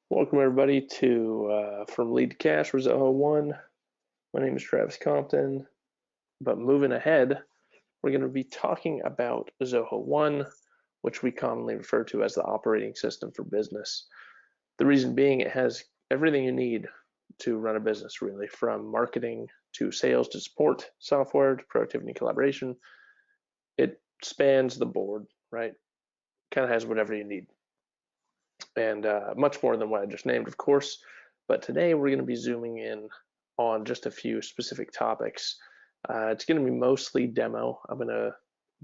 Welcome everybody to From Lead to Cash for Zoho One. My name is Travis Compton, but moving ahead, we're going to be talking about Zoho One, which we commonly refer to as the operating system for business. The reason being it has everything you need to run a business, really, from marketing to sales to support software to productivity and collaboration. It spans the board, right? Kind of has whatever you need. And much more than what I just named, of course. But today we're going to be zooming in on just a few specific topics. It's going to be mostly demo. I'm going to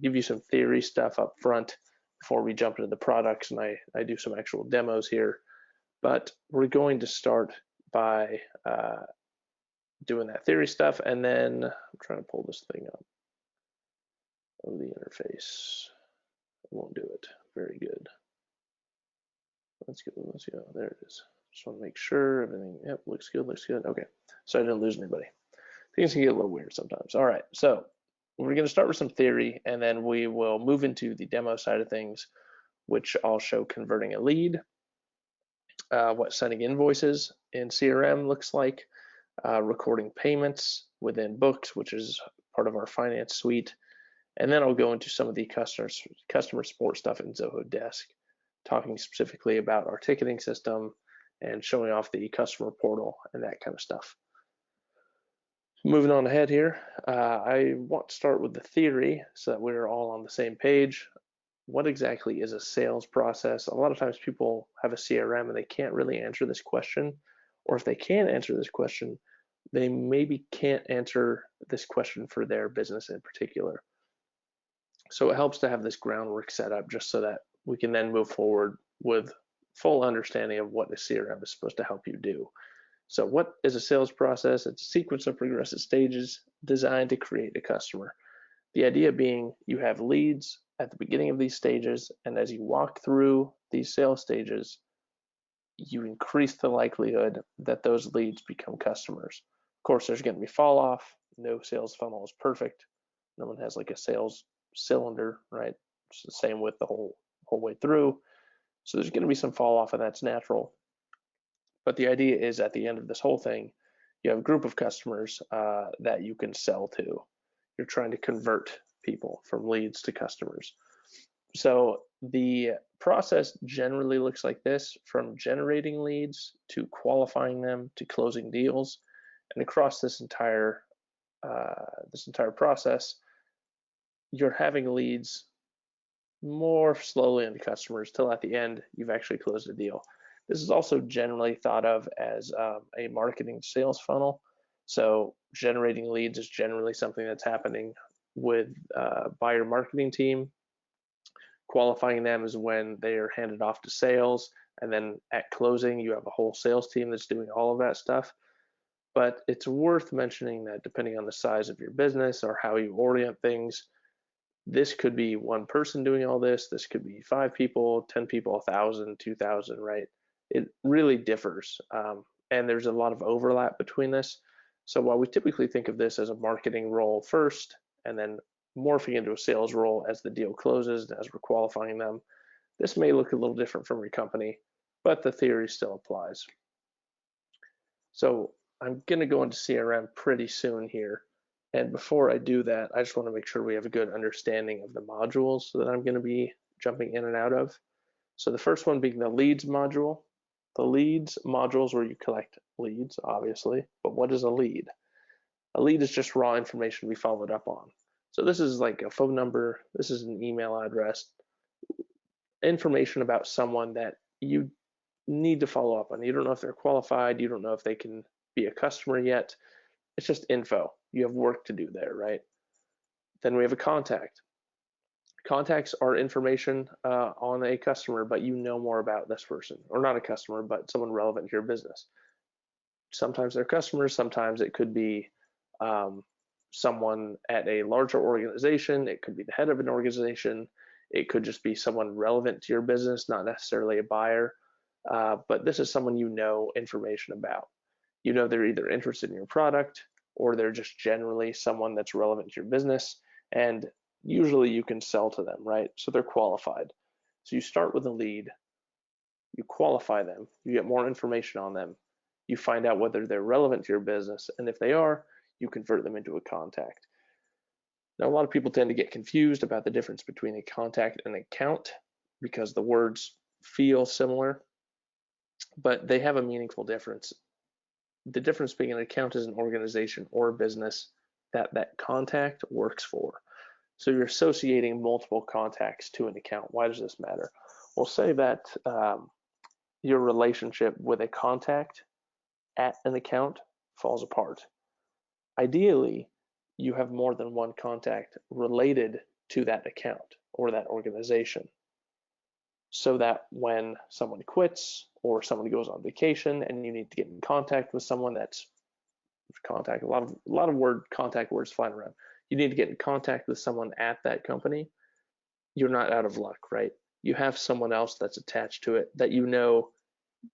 give you some theory stuff up front before we jump into the products, and I do some actual demos here. But we're going to start by doing that theory stuff, and then I'm trying to pull this thing up. Oh, the interface. It won't do it. Very good. Let's go. There it is. Just want to make sure everything, yep, looks good. Okay, so I didn't lose anybody. Things can get a little weird sometimes. All right, so we're going to start with some theory, and then we will move into the demo side of things, which I'll show converting a lead, what sending invoices in CRM looks like, recording payments within Books, which is part of our finance suite, and then I'll go into some of the customer support stuff in Zoho Desk, talking specifically about our ticketing system and showing off the customer portal and that kind of stuff. Moving on ahead here, I want to start with the theory so that we're all on the same page. What exactly is a sales process? A lot of times people have a CRM and they can't really answer this question, or if they can answer this question, they maybe can't answer this question for their business in particular. So it helps to have this groundwork set up just so that we can then move forward with full understanding of what a CRM is supposed to help you do. So what is a sales process? It's a sequence of progressive stages designed to create a customer. The idea being you have leads at the beginning of these stages, and as you walk through these sales stages, you increase the likelihood that those leads become customers. Of course, there's going to be fall off. No sales funnel is perfect. No one has like a sales cylinder, right? It's the same with the whole way through. So there's going to be some fall off, and that's natural. But the idea is at the end of this whole thing, you have a group of customers that you can sell to. You're trying to convert people from leads to customers. So the process generally looks like this: from generating leads to qualifying them to closing deals, and across this entire process, you're having leads more slowly into customers till at the end you've actually closed a deal. This is also generally thought of as a marketing sales funnel. So generating leads is generally something that's happening with by your marketing team. Qualifying them is when they are handed off to sales, and then at closing you have a whole sales team that's doing all of that stuff. But it's worth mentioning that depending on the size of your business or how you orient things, this could be one person doing all this. This could be 5 people, 10 people, 1,000, 2,000, right? It really differs. And there's a lot of overlap between this. So while we typically think of this as a marketing role first, and then morphing into a sales role as the deal closes, as we're qualifying them, this may look a little different from your company, but the theory still applies. So I'm going to go into CRM pretty soon here. And before I do that, I just want to make sure we have a good understanding of the modules that I'm going to be jumping in and out of. So the first one being the leads module. The leads module is where you collect leads, obviously, but what is a lead? A lead is just raw information we followed up on. So this is like a phone number, this is an email address, information about someone that you need to follow up on. You don't know if they're qualified, you don't know if they can be a customer yet. It's just info. You have work to do there, right? Then we have a contact. Contacts are information on a customer, but you know more about this person, or not a customer, but someone relevant to your business. Sometimes they're customers, sometimes it could be someone at a larger organization, it could be the head of an organization, it could just be someone relevant to your business, not necessarily a buyer, but this is someone you know information about. You know they're either interested in your product or they're just generally someone that's relevant to your business, and usually you can sell to them, right? So they're qualified. So you start with a lead. you qualify them, you get more information on them, you find out whether they're relevant to your business, and if they are, you convert them into a contact. Now, a lot of people tend to get confused about the difference between a contact and an account because the words feel similar, but they have a meaningful difference. The difference being an account is an organization or a business that contact works for. So you're associating multiple contacts to an account. Why does this matter? We'll say that your relationship with a contact at an account falls apart. Ideally, you have more than one contact related to that account or that organization, so that when someone quits or someone goes on vacation and you need to get in contact with someone, that's contact, a lot of contact words flying around. You need to get in contact with someone at that company. You're not out of luck, right? You have someone else that's attached to it that you know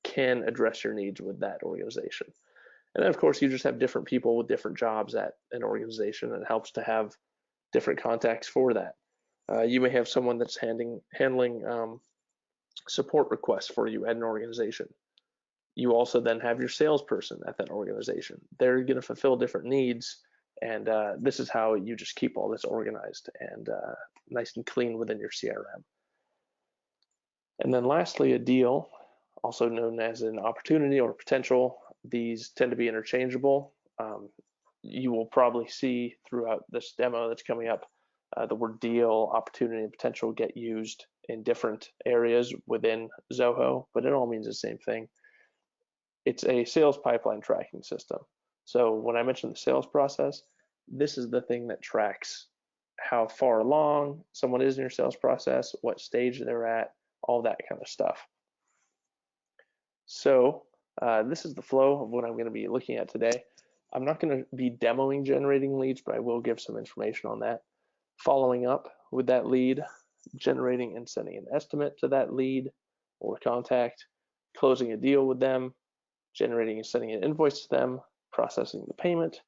can address your needs with that organization. And then, of course, you just have different people with different jobs at an organization, and it helps to have different contacts for that. You may have someone that's handling support requests for you at an organization. You also then have your salesperson at that organization. They're going to fulfill different needs, and this is how you just keep all this organized and nice and clean within your CRM. And then lastly, a deal, also known as an opportunity or potential. These tend to be interchangeable. You will probably see throughout this demo that's coming up the word deal, opportunity, and potential get used in different areas within Zoho, but it all means the same thing. It's a sales pipeline tracking system. So when I mentioned the sales process, this is the thing that tracks how far along someone is in your sales process, what stage they're at, all that kind of stuff. So this is the flow of what I'm going to be looking at today. I'm not going to be demoing generating leads, but I will give some information on that. Following up with that lead, generating and sending an estimate to that lead or contact, closing a deal with them, generating and sending an invoice to them, processing the payment,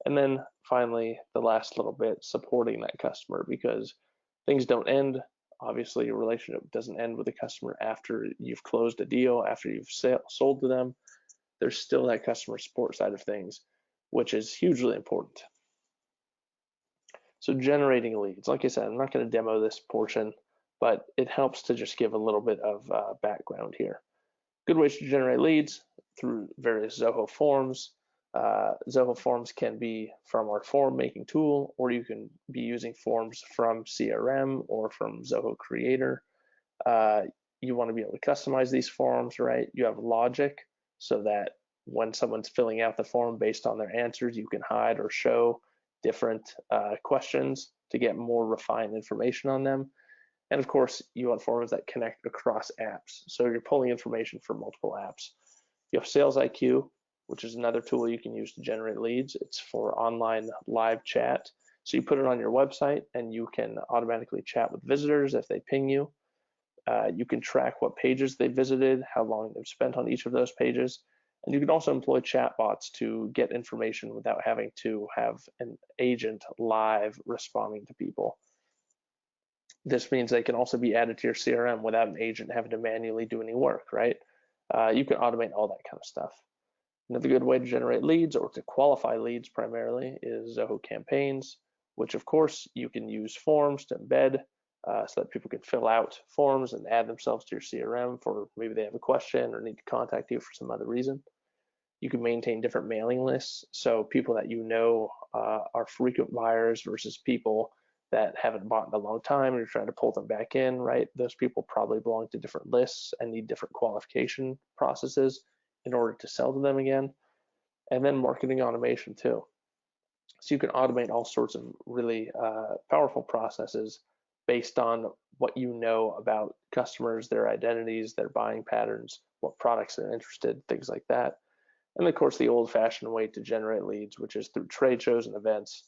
and then finally the last little bit, supporting that customer, because things don't end. Obviously, your relationship doesn't end with the customer after you've closed a deal, after you've sold to them. There's still that customer support side of things, which is hugely important. So generating leads, like I said, I'm not going to demo this portion, but it helps to just give a little bit of background here. Good ways to generate leads through various Zoho forms. Zoho forms can be from our form making tool, or you can be using forms from CRM or from Zoho Creator. You want to be able to customize these forms, right? You have logic so that when someone's filling out the form based on their answers, you can hide or show different questions to get more refined information on them. And of course, you want forms that connect across apps. So you're pulling information from multiple apps. You have Sales IQ, which is another tool you can use to generate leads. It's for online live chat. So you put it on your website and you can automatically chat with visitors if they ping you. You can track what pages they visited, how long they've spent on each of those pages. And you can also employ chatbots to get information without having to have an agent live responding to people. This means they can also be added to your CRM without an agent having to manually do any work, right? You can automate all that kind of stuff. Another good way to generate leads or to qualify leads primarily is Zoho Campaigns, which of course you can use forms to embed so that people can fill out forms and add themselves to your CRM for maybe they have a question or need to contact you for some other reason. You can maintain different mailing lists, so people that you know are frequent buyers versus people that haven't bought in a long time and you're trying to pull them back in, right? Those people probably belong to different lists and need different qualification processes in order to sell to them again. And then marketing automation too. So you can automate all sorts of really powerful processes based on what you know about customers, their identities, their buying patterns, what products they're interested, things like that. And of course, the old-fashioned way to generate leads, which is through trade shows and events,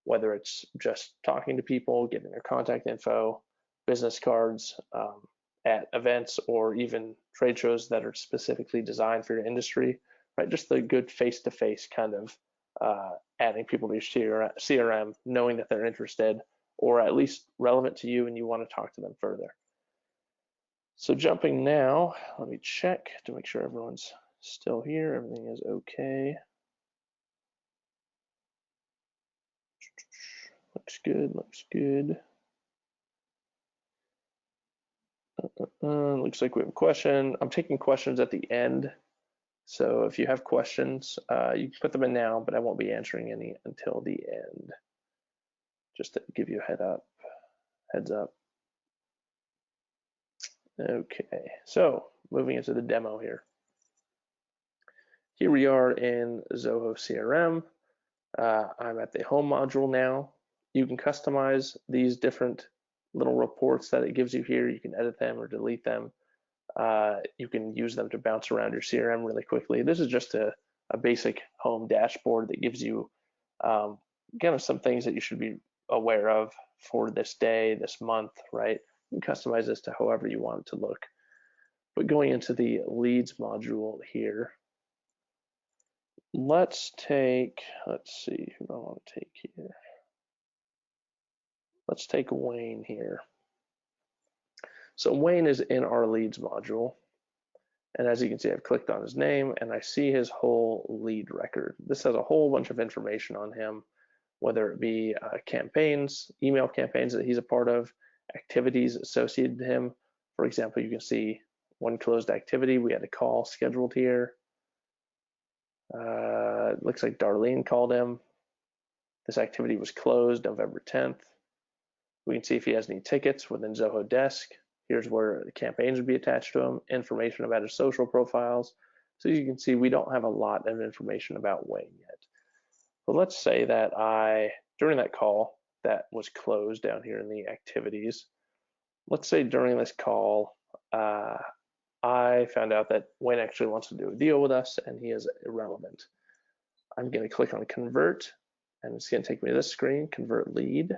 whether it's just talking to people, getting their contact info, business cards at events, or even trade shows that are specifically designed for your industry, right? Just the good face-to-face kind of adding people to your CRM, knowing that they're interested or at least relevant to you and you want to talk to them further. So jumping now, let me check to make sure everyone's still here. Everything is okay. Looks good, looks good. Looks like we have a question. I'm taking questions at the end. So if you have questions, you can put them in now, but I won't be answering any until the end. Just to give you a heads up. Okay, so moving into the demo here. Here we are in Zoho CRM. I'm at the home module now. You can customize these different little reports that it gives you here. You can edit them or delete them. You can use them to bounce around your CRM really quickly. This is just a basic home dashboard that gives you kind of some things that you should be aware of for this day, this month, right? You can customize this to however you want it to look. But going into the leads module here, let's see, who do I want to take here? Let's take Wayne here. So Wayne is in our leads module. And as you can see, I've clicked on his name and I see his whole lead record. This has a whole bunch of information on him, whether it be campaigns, email campaigns that he's a part of, activities associated to him. For example, you can see one closed activity. We had a call scheduled here. It looks like Darlene called him. This activity was closed November 10th. We can see if he has any tickets within Zoho Desk. Here's where the campaigns would be attached to him, information about his social profiles. So you can see we don't have a lot of information about Wayne yet. But let's say that during that call that was closed down here in the activities, let's say during this call, I found out that Wayne actually wants to do a deal with us and he is irrelevant. I'm going to click on convert and it's going to take me to this screen, convert lead.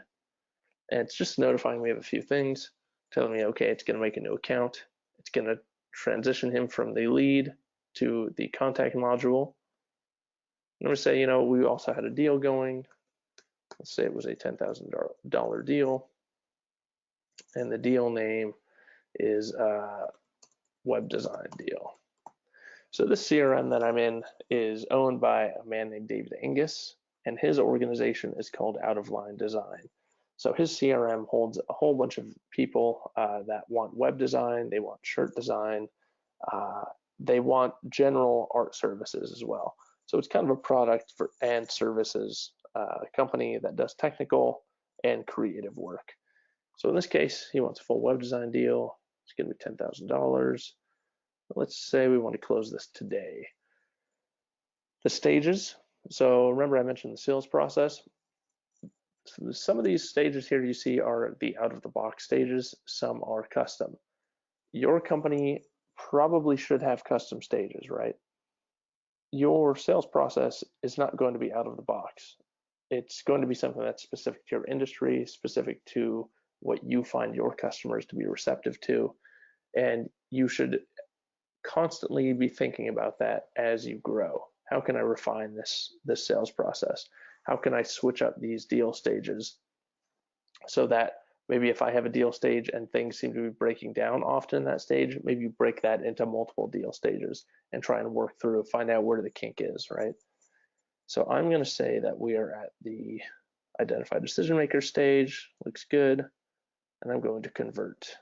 And it's just notifying me of a few things, telling me, okay, it's going to make a new account. It's going to transition him from the lead to the contact module. I'm going to say, we also had a deal going. Let's say it was a $10,000 deal. And the deal name is web design deal. So this CRM that I'm in is owned by a man named David Angus, and his organization is called Out of Line Design. So his CRM holds a whole bunch of people that want web design, they want shirt design, they want general art services as well. So it's kind of a product and services company that does technical and creative work. So in this case, he wants a full web design deal. It's going to be $10,000. Let's say we want to close this today. The stages. So remember I mentioned the sales process. So some of these stages here you see are the out-of-the-box stages. Some are custom. Your company probably should have custom stages, right? Your sales process is not going to be out of the box. It's going to be something that's specific to your industry, specific to what you find your customers to be receptive to, and you should constantly be thinking about that as you grow. How can I refine this sales process? How can I switch up these deal stages so that maybe if I have a deal stage and things seem to be breaking down often in that stage, maybe you break that into multiple deal stages and try and work through, find out where the kink is, right? So I'm going to say that we are at the identify decision maker stage. Looks good. And I'm going to convert.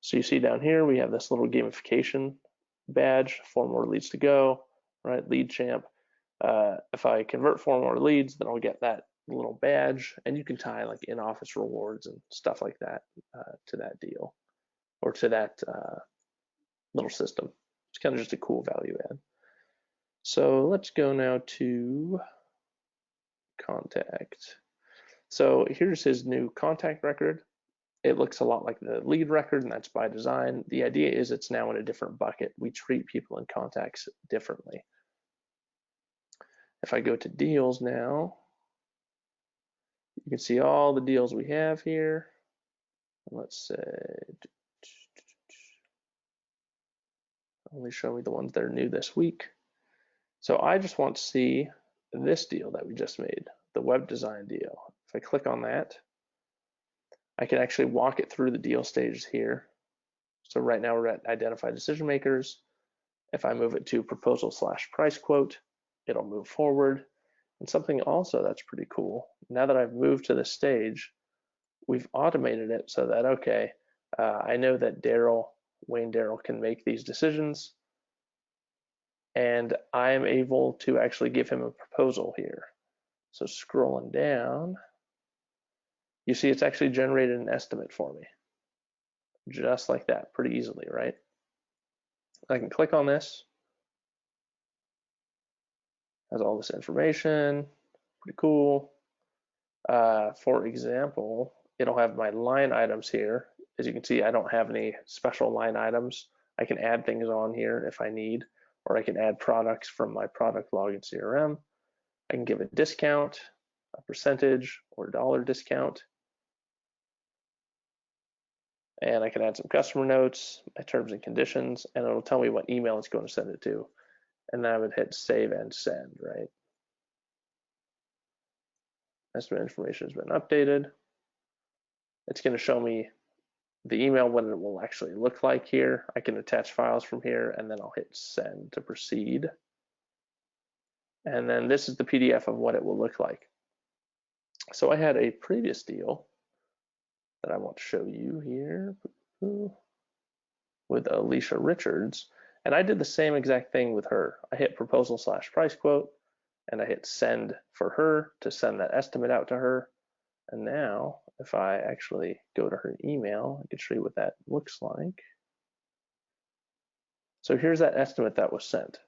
So you see down here, we have this little gamification badge, 4 more leads to go, right? Lead champ. If I convert 4 more leads, then I'll get that little badge, and you can tie like in-office rewards and stuff like that to that deal or to that little system. It's kind of just a cool value add. So let's go now to contact. So here's his new contact record. It looks a lot like the lead record, and that's by design. The idea is it's now in a different bucket. We treat people in contacts differently. If I go to deals now, you can see all the deals we have here. Let's say, only show me the ones that are new this week. So I just want to see this deal that we just made, the web design deal. If I click on that, I can actually walk it through the deal stages here. So right now we're at identify decision makers. If I move it to proposal/price quote, it'll move forward. And something also that's pretty cool, now that I've moved to this stage, we've automated it so that, okay, I know that Wayne Darrell can make these decisions, and I am able to actually give him a proposal here. So scrolling down, you see it's actually generated an estimate for me. Just like that, pretty easily, right? I can click on this. Has all this information, pretty cool. For example, it'll have my line items here. As you can see, I don't have any special line items. I can add things on here if I need, or I can add products from my product log in CRM. I can give a discount, a percentage or dollar discount. And I can add some customer notes, my terms and conditions, and it'll tell me what email it's going to send it to. And then I would hit save and send, right? Estimate information has been updated. It's going to show me the email, what it will actually look like here. I can attach files from here, and then I'll hit send to proceed. And then this is the PDF of what it will look like. So I had a previous deal that I want to show you here with Alicia Richards, and I did the same exact thing with her. I hit proposal/price quote, and I hit send for her to send that estimate out to her. And now if I actually go to her email, I can show you what that looks like. So here's that estimate that was sent.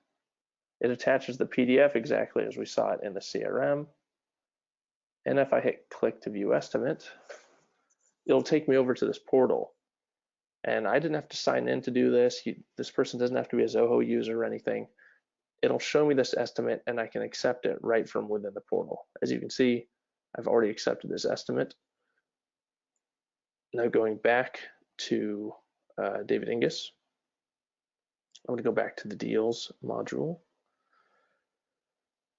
It attaches the PDF exactly as we saw it in the CRM. And if I hit click to view estimate, it'll take me over to this portal. And I didn't have to sign in to do this. This person doesn't have to be a Zoho user or anything. It'll show me this estimate, and I can accept it right from within the portal. As you can see, I've already accepted this estimate. Now going back to David Ingus, I'm going to go back to the deals module.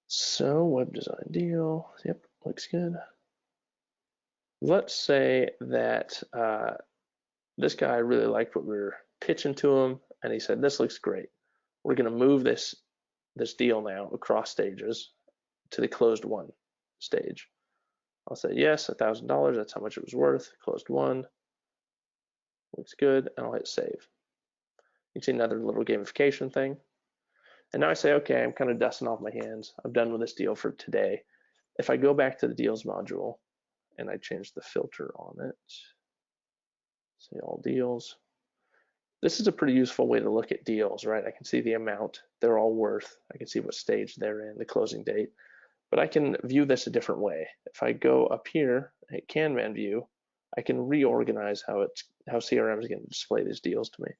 So web design deal, yep, looks good. Let's say that this guy really liked what we were pitching to him, and he said, this looks great. We're going to move this deal now across stages to the closed won stage. I'll say yes, $1,000, that's how much it was worth. Closed won, looks good, and I'll hit save. You can see another little gamification thing. And now I say, okay, I'm kind of dusting off my hands. I'm done with this deal for today. If I go back to the deals module and I change the filter on it, say all deals, this is a pretty useful way to look at deals, right? I can see the amount they're all worth. I can see what stage they're in, the closing date, but I can view this a different way. If I go up here, hit Kanban view, I can reorganize how CRM is going to display these deals to me.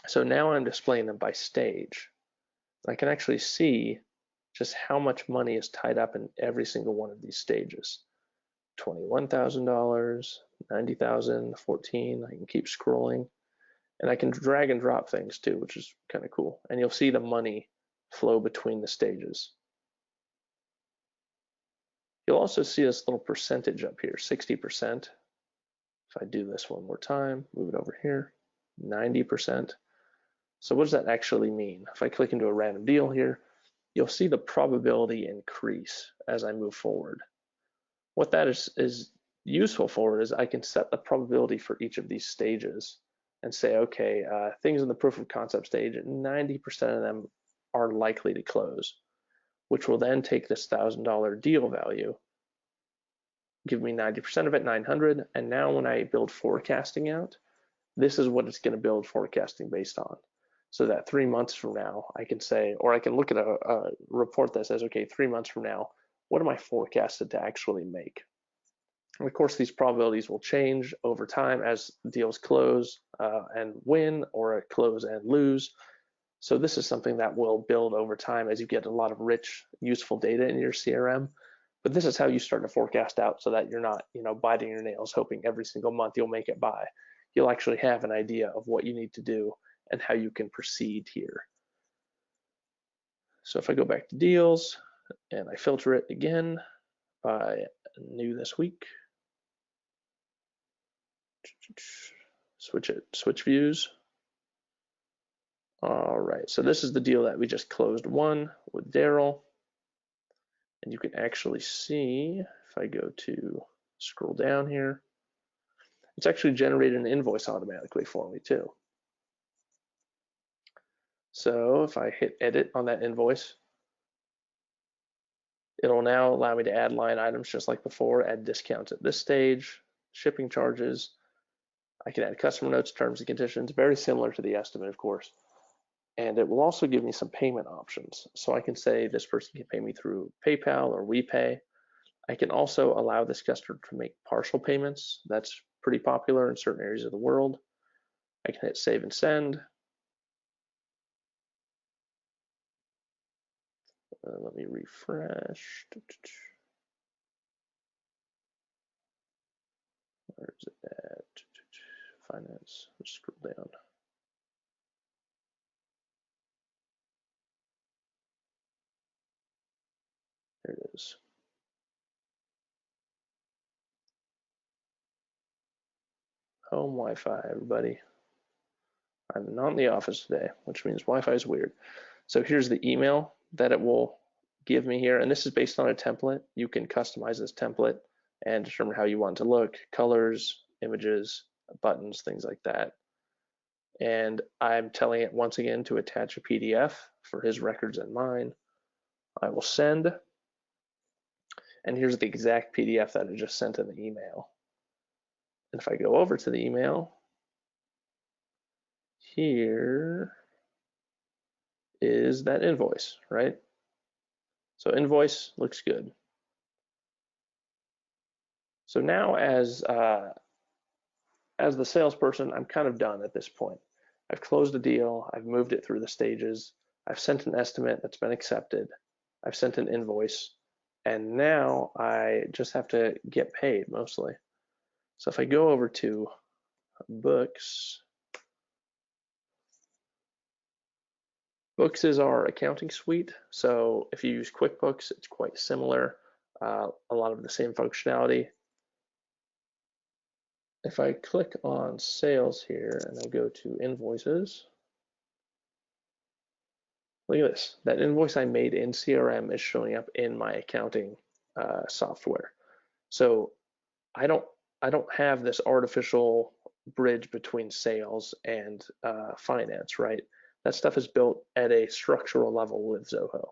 So now I'm displaying them by stage. I can actually see just how much money is tied up in every single one of these stages. $21,000, $90,000, $14,000. I can keep scrolling, and I can drag and drop things too, which is kind of cool. And you'll see the money flow between the stages. You'll also see this little percentage up here, 60%. If I do this one more time, move it over here, 90%. So what does that actually mean? If I click into a random deal here, you'll see the probability increase as I move forward. What that is useful for is I can set the probability for each of these stages and say, okay, things in the proof of concept stage, 90% of them are likely to close, which will then take this $1,000 deal value, give me 90% of it, 900, and now when I build forecasting out, this is what it's going to build forecasting based on. So that 3 months from now, I can say, or I can look at a report that says, okay, 3 months from now, what am I forecasted to actually make? And of course, these probabilities will change over time as deals close and win, or close and lose. So this is something that will build over time as you get a lot of rich, useful data in your CRM. But this is how you start to forecast out so that you're not, biting your nails, hoping every single month you'll make it by. You'll actually have an idea of what you need to do and how you can proceed here. So if I go back to deals and I filter it again by new this week, switch views. All right, so this is the deal that we just closed one with Daryl. And you can actually see, if I go to scroll down here, it's actually generated an invoice automatically for me too. So if I hit edit on that invoice, it'll now allow me to add line items just like before, add discounts at this stage, shipping charges. I can add customer notes, terms and conditions, very similar to the estimate, of course. And it will also give me some payment options. So I can say this person can pay me through PayPal or WePay. I can also allow this customer to make partial payments. That's pretty popular in certain areas of the world. I can hit save and send. Let me refresh. Where is it at? Finance. Let's scroll down. There it is. Home Wi-Fi, everybody. I'm not in the office today, which means Wi-Fi is weird. So here's the email that it will give me here, and this is based on a template. You can customize this template and determine how you want it to look, colors, images, buttons, things like that. And I'm telling it once again to attach a PDF for his records and mine. I will send, and here's the exact PDF that I just sent in the email. And if I go over to the email, here is that invoice, right? So invoice looks good. So now as the salesperson, I'm kind of done at this point. I've closed a deal, I've moved it through the stages, I've sent an estimate that's been accepted, I've sent an invoice, and now I just have to get paid mostly. So if I go over to books, Books is our accounting suite. So if you use QuickBooks, it's quite similar, a lot of the same functionality. If I click on sales here and I go to invoices, look at this. That invoice I made in CRM is showing up in my accounting software. So I don't have this artificial bridge between sales and finance, right? That stuff is built at a structural level with Zoho,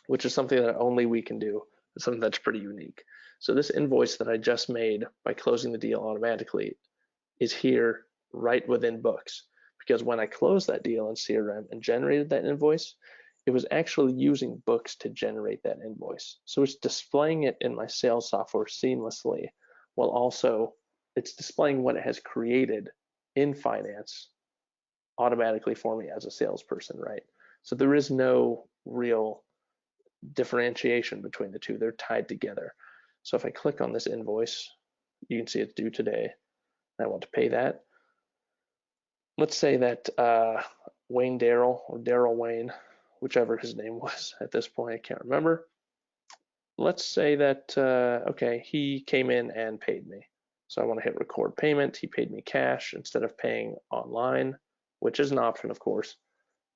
which is something that only we can do. It's something that's pretty unique. So this invoice that I just made by closing the deal automatically is here right within Books, because when I closed that deal in CRM and generated that invoice, it was actually using Books to generate that invoice. So it's displaying it in my sales software seamlessly, while also it's displaying what it has created in finance automatically for me as a salesperson, right? So there is no real differentiation between the two. They're tied together. So if I click on this invoice, you can see it's due today. I want to pay that. Let's say that Wayne Daryl or Daryl Wayne, whichever his name was at this point, I can't remember. Let's say that, okay, he came in and paid me. So I want to hit record payment. He paid me cash instead of paying online, which is an option, of course,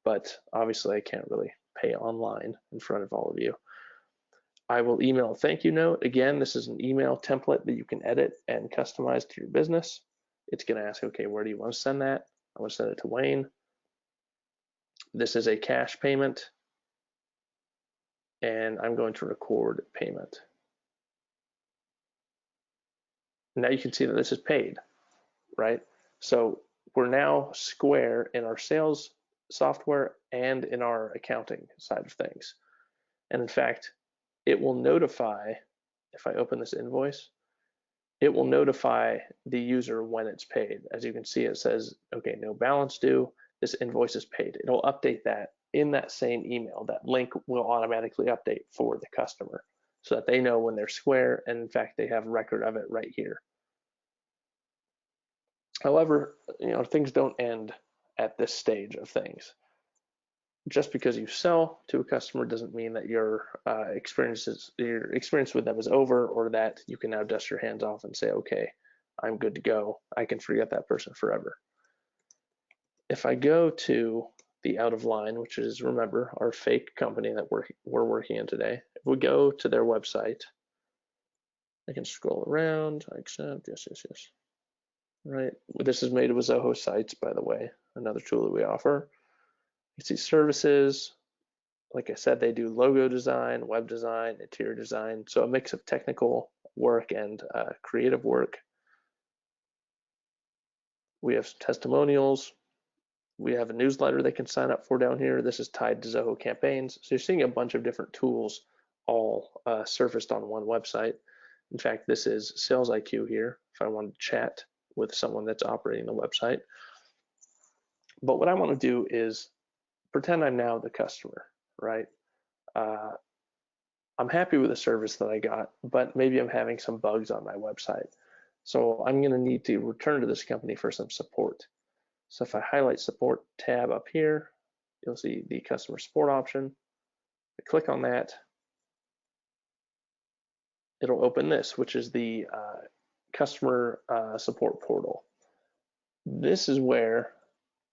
but obviously I can't really pay online in front of all of you. I will email a thank you note. Again, this is an email template that you can edit and customize to your business. It's going to ask, okay, where do you want to send that? I want to send it to Wayne. This is a cash payment, and I'm going to record payment. Now you can see that this is paid, right? So we're now square in our sales software and in our accounting side of things. And in fact, it will notify, if I open this invoice, it will notify the user when it's paid. As you can see, it says, okay, no balance due, this invoice is paid. It'll update that in that same email. That link will automatically update for the customer so that they know when they're square, and in fact, they have record of it right here. However, things don't end at this stage of things. Just because you sell to a customer doesn't mean that your experience with them is over, or that you can now dust your hands off and say, okay, I'm good to go. I can forget that person forever. If I go to the out of line, which is, remember, our fake company that we're working in today, if we go to their website, I can scroll around, I accept, yes, yes, yes. Right, this is made with Zoho Sites, by the way, another tool that we offer. You see services. Like I said, they do logo design, web design, interior design, so a mix of technical work and creative work. We have testimonials. We have a newsletter they can sign up for down here. This is tied to Zoho campaigns. So you're seeing a bunch of different tools all surfaced on one website. In fact, this is Sales IQ here, if I want to chat with someone that's operating the website. But what I want to do is pretend I'm now the customer, right? I'm happy with the service that I got, but maybe I'm having some bugs on my website. So I'm going to need to return to this company for some support. So if I highlight support tab up here, you'll see the customer support option. I click on that. It'll open this, which is the customer support portal. This is where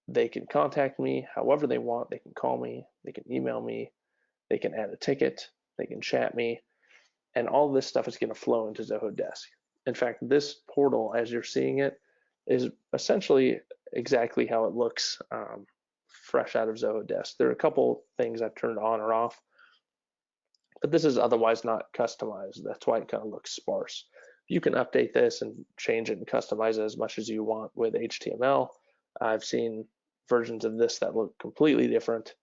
they can contact me however they want. They can call me, they can email me, they can add a ticket, they can chat me, and all this stuff is going to flow into Zoho Desk. In fact, this portal, as you're seeing it, is essentially exactly how it looks fresh out of Zoho Desk. There are a couple things I've turned on or off, but this is otherwise not customized. That's why it kind of looks sparse. You can update this and change it and customize it as much as you want with HTML. I've seen versions of this that look completely different.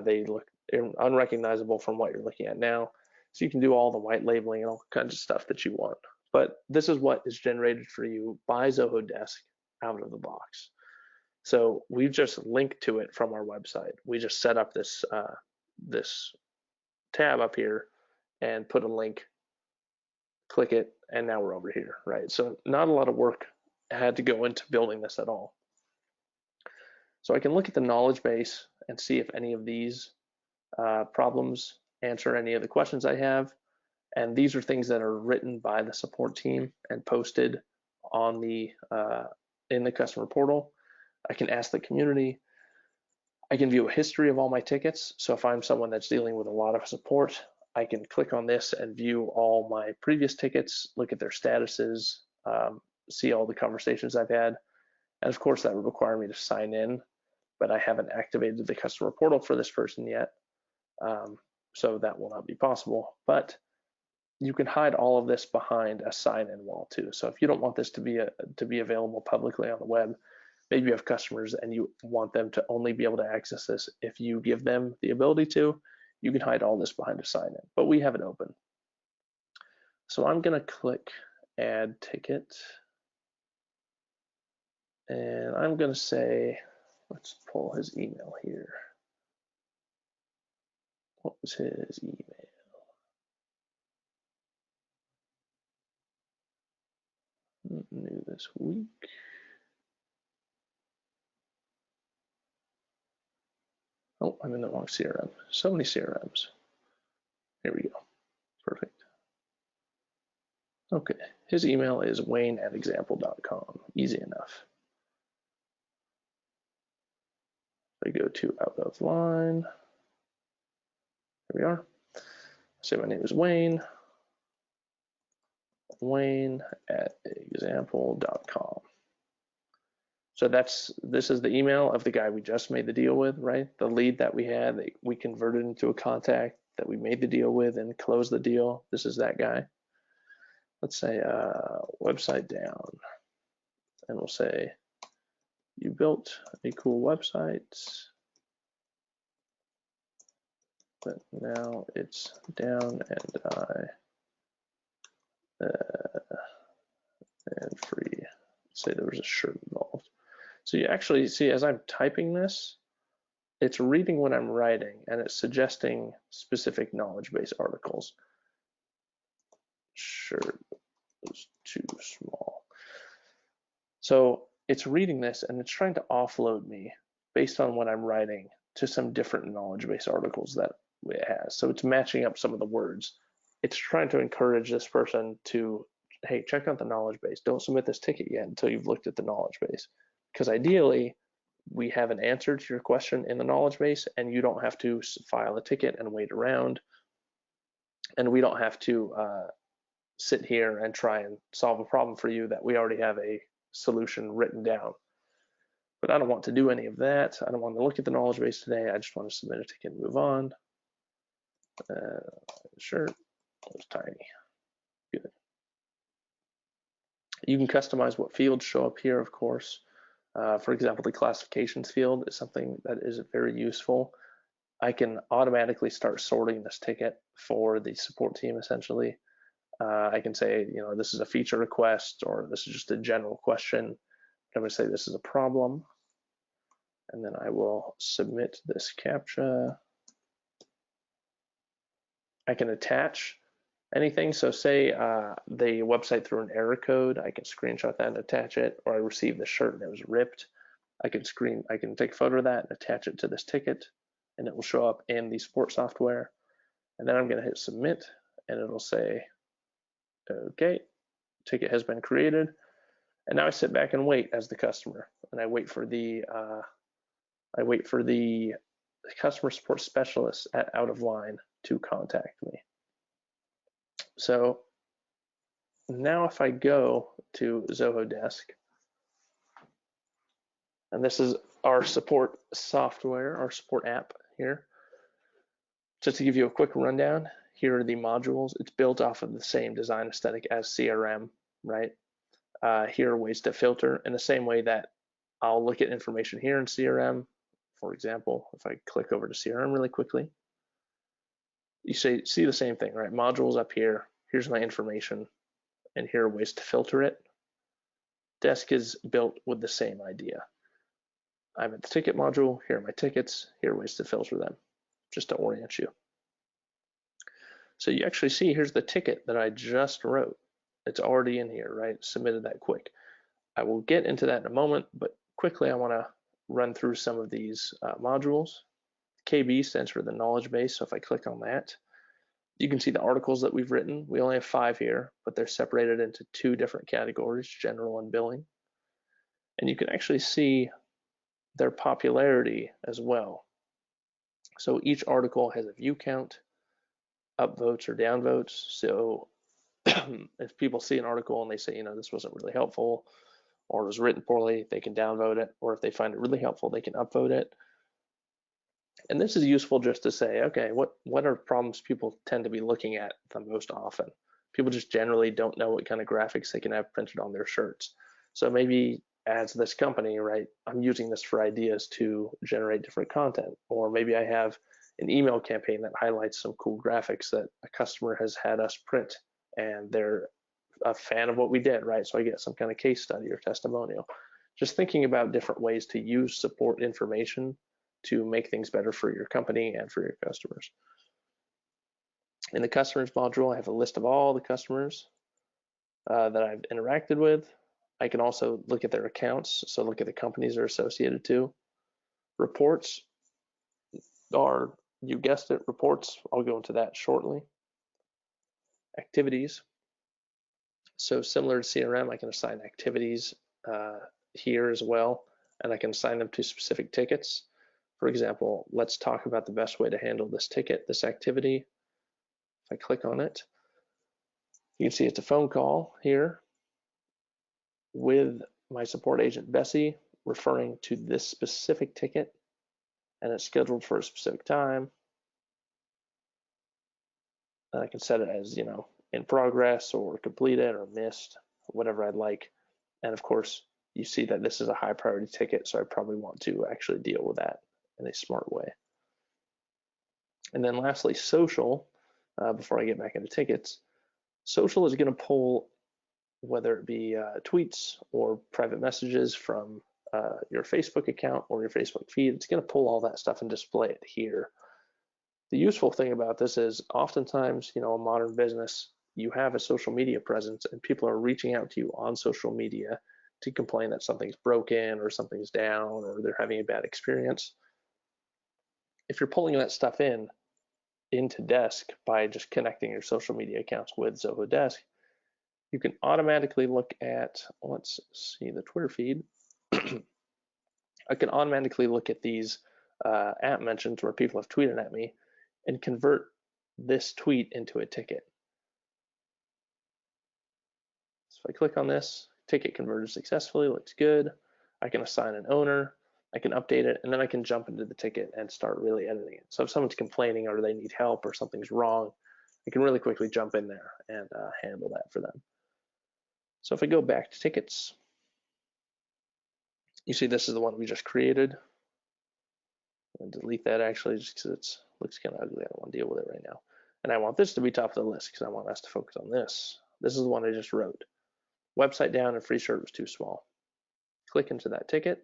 They look unrecognizable from what you're looking at now. So you can do all the white labeling and all kinds of stuff that you want. But this is what is generated for you by Zoho Desk out of the box. So we've just linked to it from our website. We just set up this this tab up here and put a link, click it, and now we're over here, right? So not a lot of work had to go into building this at all. So I can look at the knowledge base and see if any of these problems answer any of the questions I have. And these are things that are written by the support team and posted on the in the customer portal. I can ask the community. I can view a history of all my tickets. So if I'm someone that's dealing with a lot of support, I can click on this and view all my previous tickets, look at their statuses, see all the conversations I've had. And of course, that would require me to sign in, but I haven't activated the customer portal for this person yet. So that will not be possible. But you can hide all of this behind a sign-in wall too. So if you don't want this to be available publicly on the web, maybe you have customers and you want them to only be able to access this if you give them the ability to, you can hide all this behind a sign-in, but we have it open. So I'm going to click add ticket, and I'm going to say, let's pull his email here. What was his email? New this week. Oh, I'm in the wrong CRM. So many CRMs. Here we go. Perfect. Okay, his email is wayne@example.com. Easy enough. I go to out of line. Here we are. Say my name is Wayne. Wayne@example.com. So this is the email of the guy we just made the deal with, right? The lead that we had, that we converted into a contact that we made the deal with and closed the deal. This is that guy. Let's say website down, and we'll say you built a cool website, but now it's down and and free. Let's say there was a shirt involved. So you actually see, as I'm typing this, it's reading what I'm writing and it's suggesting specific knowledge base articles. Shirt was too small. So it's reading this and it's trying to offload me based on what I'm writing to some different knowledge base articles that it has. So it's matching up some of the words. It's trying to encourage this person to hey, check out the knowledge base. Don't submit this ticket yet until you've looked at the knowledge base. Because ideally, we have an answer to your question in the knowledge base, and you don't have to file a ticket and wait around. And we don't have to sit here and try and solve a problem for you that we already have a solution written down. But I don't want to do any of that. I don't want to look at the knowledge base today. I just want to submit a ticket and move on. Sure, that was tiny. Good. You can customize what fields show up here, of course. For example, the classifications field is something that is very useful. I can automatically start sorting this ticket for the support team, essentially. I can say, this is a feature request, or this is just a general question. I'm going to say this is a problem, and then I will submit this CAPTCHA. I can attach anything. So say the website threw an error code, I can screenshot that and attach it, or I received the shirt and it was ripped. I can take a photo of that and attach it to this ticket, and it will show up in the support software. And then I'm going to hit submit, and it'll say, okay, ticket has been created. And now I sit back and wait as the customer, and I wait for the customer support specialist at out of line to contact me. So now if I go to Zoho Desk, and this is our support software, our support app here. Just to give you a quick rundown, here are the modules. It's built off of the same design aesthetic as CRM, right? Here are ways to filter in the same way that I'll look at information here in CRM. For example, if I click over to CRM really quickly, you see the same thing, right? Modules up here, here's my information, and here are ways to filter it. Desk is built with the same idea. I'm at the ticket module, here are my tickets, here are ways to filter them, just to orient you. So you actually see, here's the ticket that I just wrote. It's already in here, right? Submitted that quick. I will get into that in a moment, but quickly I want to run through some of these modules. KB stands for the knowledge base, so if I click on that, you can see the articles that we've written. We only have 5 here, but they're separated into 2 different categories, general and billing. And you can actually see their popularity as well. So each article has a view count, upvotes or downvotes. So if people see an article and they say, this wasn't really helpful, or it was written poorly, they can downvote it. Or if they find it really helpful, they can upvote it. And this is useful just to say, okay, what are problems people tend to be looking at the most often? People just generally don't know what kind of graphics they can have printed on their shirts. So maybe as this company, right, I'm using this for ideas to generate different content. Or maybe I have an email campaign that highlights some cool graphics that a customer has had us print, and they're a fan of what we did, right? So I get some kind of case study or testimonial. Just thinking about different ways to use support information to make things better for your company and for your customers. In the customers module, I have a list of all the customers that I've interacted with. I can also look at their accounts, so look at the companies they're associated to. Reports are, you guessed it, reports. I'll go into that shortly. Activities. So similar to CRM, I can assign activities here as well, and I can assign them to specific tickets. For example, let's talk about the best way to handle this ticket, this activity. If I click on it, you can see it's a phone call here with my support agent, Bessie, referring to this specific ticket, and it's scheduled for a specific time. And I can set it as, in progress or completed or missed, whatever I'd like. And of course, you see that this is a high priority ticket, so I probably want to actually deal with that in a smart way. And then lastly, social, before I get back into tickets, social is going to pull, whether it be tweets or private messages from your Facebook account or your Facebook feed. It's going to pull all that stuff and display it here. The useful thing about this is oftentimes, a modern business, you have a social media presence and people are reaching out to you on social media to complain that something's broken or something's down or they're having a bad experience. If you're pulling that stuff into Desk by just connecting your social media accounts with Zoho Desk, you can automatically look at, let's see the Twitter feed. I can automatically look at these app mentions where people have tweeted at me and convert this tweet into a ticket. So if I click on this, ticket converted successfully, looks good. I can assign an owner, I can update it, and then I can jump into the ticket and start really editing it. So if someone's complaining or they need help or something's wrong, I can really quickly jump in there and handle that for them. So if I go back to tickets, you see this is the one we just created. I'm gonna delete that actually just because it looks kind of ugly. I don't want to deal with it right now. And I want this to be top of the list because I want us to focus on this. This is the one I just wrote. Website down and free shirt was too small. Click into that ticket.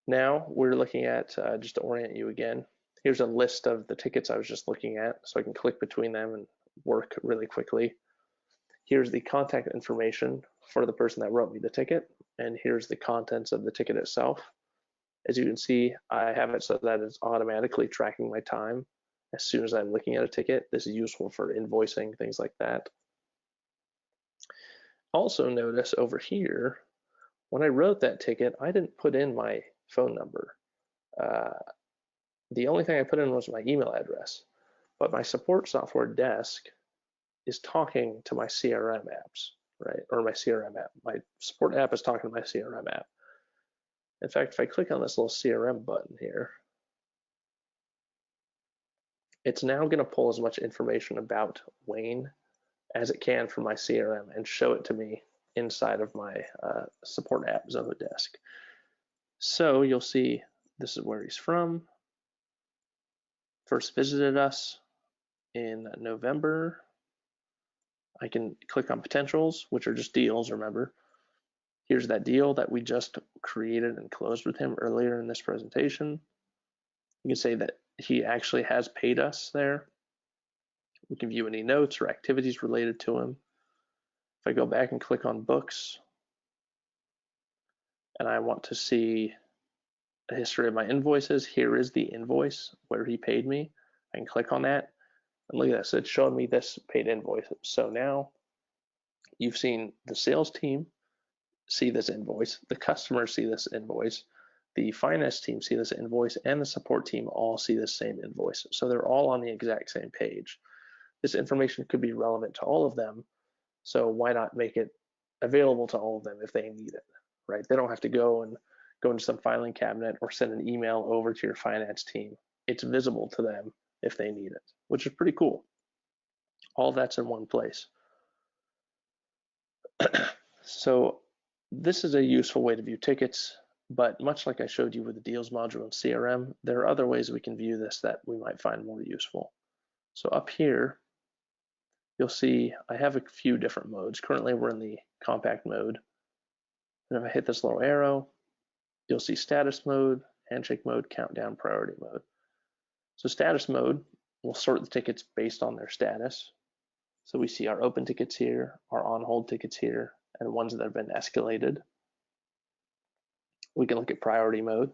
Now we're looking at, just to orient you again, here's a list of the tickets I was just looking at, so I can click between them and work really quickly. Here's the contact information for the person that wrote me the ticket, and here's the contents of the ticket itself. As you can see, I have it so that it's automatically tracking my time as soon as I'm looking at a ticket. This is useful for invoicing, things like that. Also notice over here, when I wrote that ticket, I didn't put in my phone number. The only thing I put in was my email address, but my support software desk is talking to my CRM apps, right? Or my CRM app. My support app is talking to my CRM app. In fact, if I click on this little CRM button here, it's now going to pull as much information about Wayne as it can from my CRM and show it to me inside of my support app, Zoho Desk. So you'll see this is where he's from. First visited us in November. I can click on potentials, which are just deals, remember. Here's that deal that we just created and closed with him earlier in this presentation. You can say that he actually has paid us there. We can view any notes or activities related to him. If I go back and click on books, and I want to see a history of my invoices, here is the invoice where he paid me. I can click on that, and look at this, it's showing me this paid invoice. So now you've seen the sales team see this invoice, the customers see this invoice, the finance team see this invoice, and the support team all see this same invoice. So they're all on the exact same page. This information could be relevant to all of them, so why not make it available to all of them if they need it, right? They don't have to go into some filing cabinet or send an email over to your finance team. It's visible to them if they need it, which is pretty cool. All that's in one place. So this is a useful way to view tickets, but much like I showed you with the deals module in CRM, there are other ways we can view this that we might find more useful. So up here, you'll see I have a few different modes. Currently we're in the compact mode. And if I hit this little arrow, you'll see status mode, handshake mode, countdown, priority mode. So status mode will sort the tickets based on their status. So we see our open tickets here, our on hold tickets here, and ones that have been escalated. We can look at priority mode.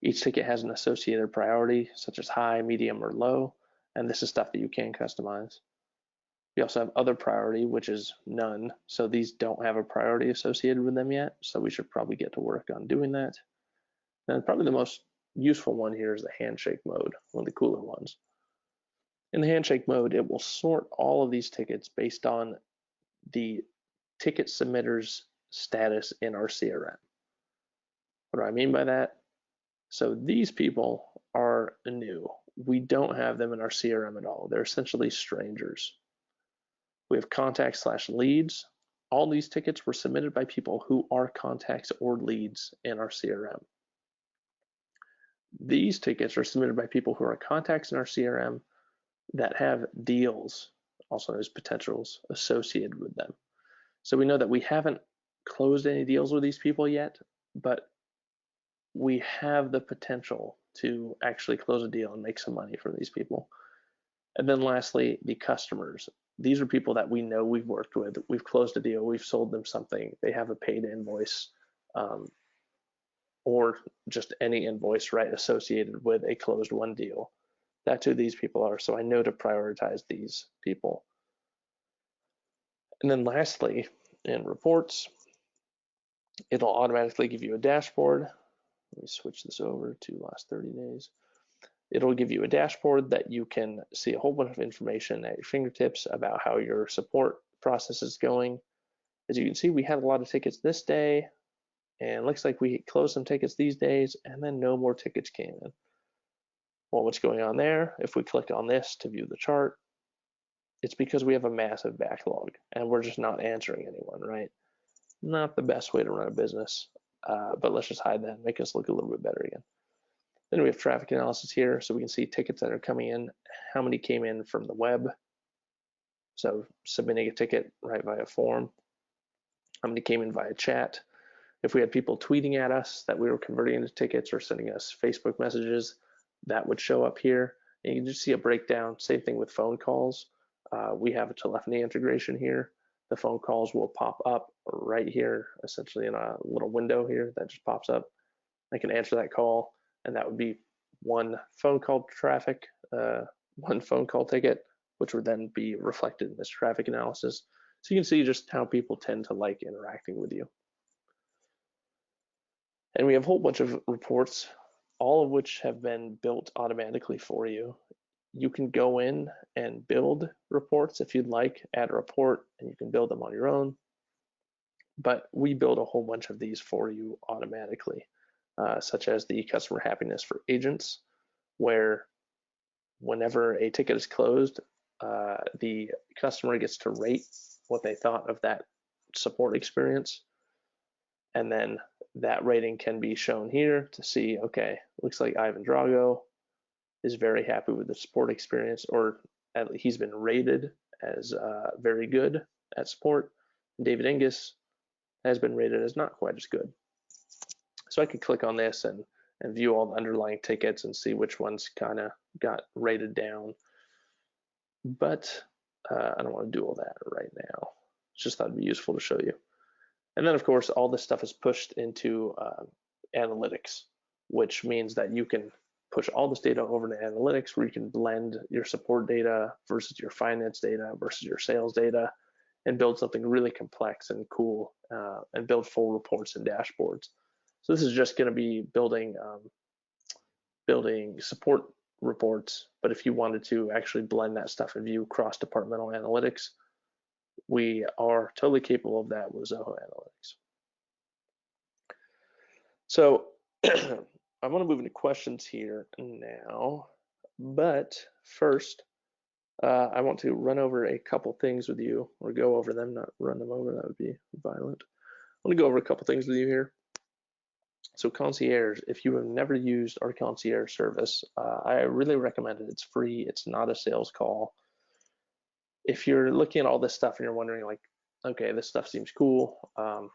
Each ticket has an associated priority, such as high, medium, or low, and this is stuff that you can customize. We also have other priority, which is none. So these don't have a priority associated with them yet. So we should probably get to work on doing that. And probably the most useful one here is the handshake mode, one of the cooler ones. In the handshake mode, it will sort all of these tickets based on the ticket submitter's status in our CRM. What do I mean by that? So these people are new. We don't have them in our CRM at all. They're essentially strangers. We have contacts/leads. All these tickets were submitted by people who are contacts or leads in our CRM. These tickets are submitted by people who are contacts in our CRM that have deals, also known as potentials, associated with them. So we know that we haven't closed any deals with these people yet, but we have the potential to actually close a deal and make some money from these people. And then lastly, the customers. These are people that we know we've worked with, we've closed a deal, we've sold them something, they have a paid invoice, or just any invoice, right, associated with a closed won deal. That's who these people are, so I know to prioritize these people. And then lastly, in reports, it'll automatically give you a dashboard. Let me switch this over to last 30 days. It'll give you a dashboard that you can see a whole bunch of information at your fingertips about how your support process is going. As you can see, we had a lot of tickets this day, and looks like we closed some tickets these days, and then no more tickets came in. Well, what's going on there? If we click on this to view the chart, it's because we have a massive backlog and we're just not answering anyone, right? Not the best way to run a business, but let's just hide that and make us look a little bit better again. Then we have traffic analysis here, so we can see tickets that are coming in, how many came in from the web, so submitting a ticket right via form, how many came in via chat. If we had people tweeting at us that we were converting into tickets or sending us Facebook messages, that would show up here. And you can just see a breakdown. Same thing with phone calls. We have a telephony integration here. The phone calls will pop up right here, essentially in a little window here that just pops up. I can answer that call, and that would be one phone call traffic, one phone call ticket, which would then be reflected in this traffic analysis. So you can see just how people tend to like interacting with you. And we have a whole bunch of reports, all of which have been built automatically for you. You can go in and build reports if you'd like, add a report, and you can build them on your own. But we build a whole bunch of these for you automatically, such as the customer happiness for agents, where whenever a ticket is closed, the customer gets to rate what they thought of that support experience. And then that rating can be shown here to see, okay, looks like Ivan Drago is very happy with the support experience, or he's been rated as very good at support. David Ingus has been rated as not quite as good. So I could click on this and view all the underlying tickets and see which ones kind of got rated down. But I don't want to do all that right now. Just thought it'd be useful to show you. And then, of course, all this stuff is pushed into analytics, which means that you can push all this data over to analytics where you can blend your support data versus your finance data versus your sales data and build something really complex and cool and build full reports and dashboards. So this is just going to be building support reports, but if you wanted to actually blend that stuff and view cross-departmental analytics, we are totally capable of that with Zoho Analytics. So I want to move into questions here now, but first I want to run over a couple things with you, or go over them, not run them over, that would be violent. I want to go over a couple things with you here. So concierge, if you have never used our concierge service, I really recommend it. It's free, it's not a sales call. If you're looking at all this stuff and you're wondering like, okay, this stuff seems cool, Zoho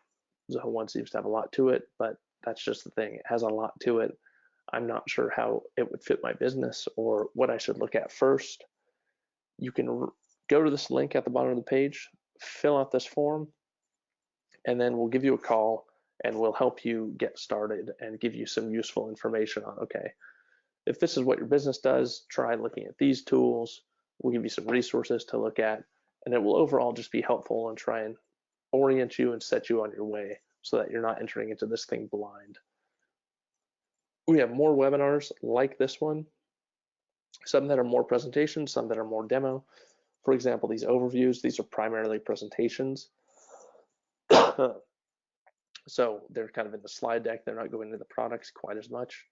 One seems to have a lot to it, but that's just the thing, it has a lot to it. I'm not sure how it would fit my business or what I should look at first. You can go to this link at the bottom of the page, fill out this form, and then we'll give you a call and we'll help you get started and give you some useful information on, okay, if this is what your business does, try looking at these tools. We'll give you some resources to look at, and it will overall just be helpful and try and orient you and set you on your way so that you're not entering into this thing blind. We have more webinars like this one, some that are more presentations, some that are more demo. For example, these overviews, these are primarily presentations. So they're kind of in the slide deck, they're not going into the products quite as much.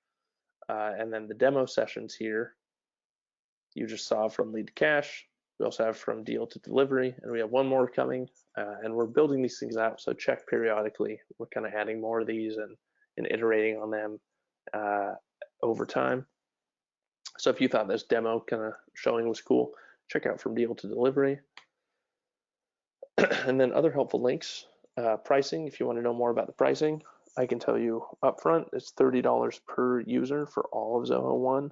And then the demo sessions here, you just saw from lead to cash. We also have from deal to delivery, and we have one more coming, and we're building these things out, so check periodically. We're kind of adding more of these and iterating on them over time. So if you thought this demo kind of showing was cool, check out from deal to delivery. And then other helpful links, pricing, if you want to know more about the pricing, I can tell you up front, it's $30 per user for all of Zoho One.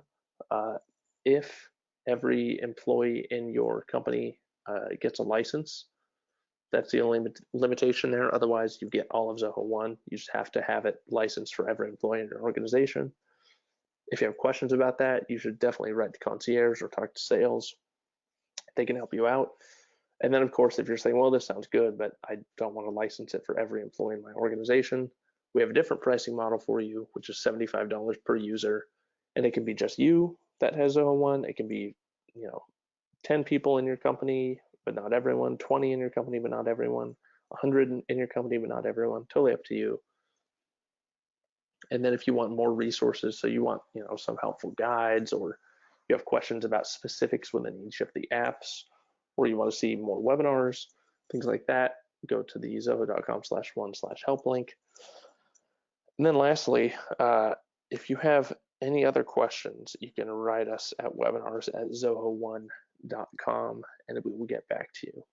If every employee in your company gets a license, that's the only limitation there. Otherwise, you get all of Zoho One. You just have to have it licensed for every employee in your organization. If you have questions about that, you should definitely write to concierge or talk to sales. They can help you out. And then, of course, if you're saying, well, this sounds good, but I don't want to license it for every employee in my organization, we have a different pricing model for you, which is $75 per user. And it can be just you that has Zoho One. It can be, 10 people in your company, but not everyone, 20 in your company, but not everyone, 100 in your company, but not everyone, totally up to you. And then if you want more resources, so you want, some helpful guides, or you have questions about specifics within each of the apps, or you want to see more webinars, things like that, go to the zoho.com/one/help link. And then lastly, if you have any other questions, you can write us at webinars@zoho1.com and we will get back to you.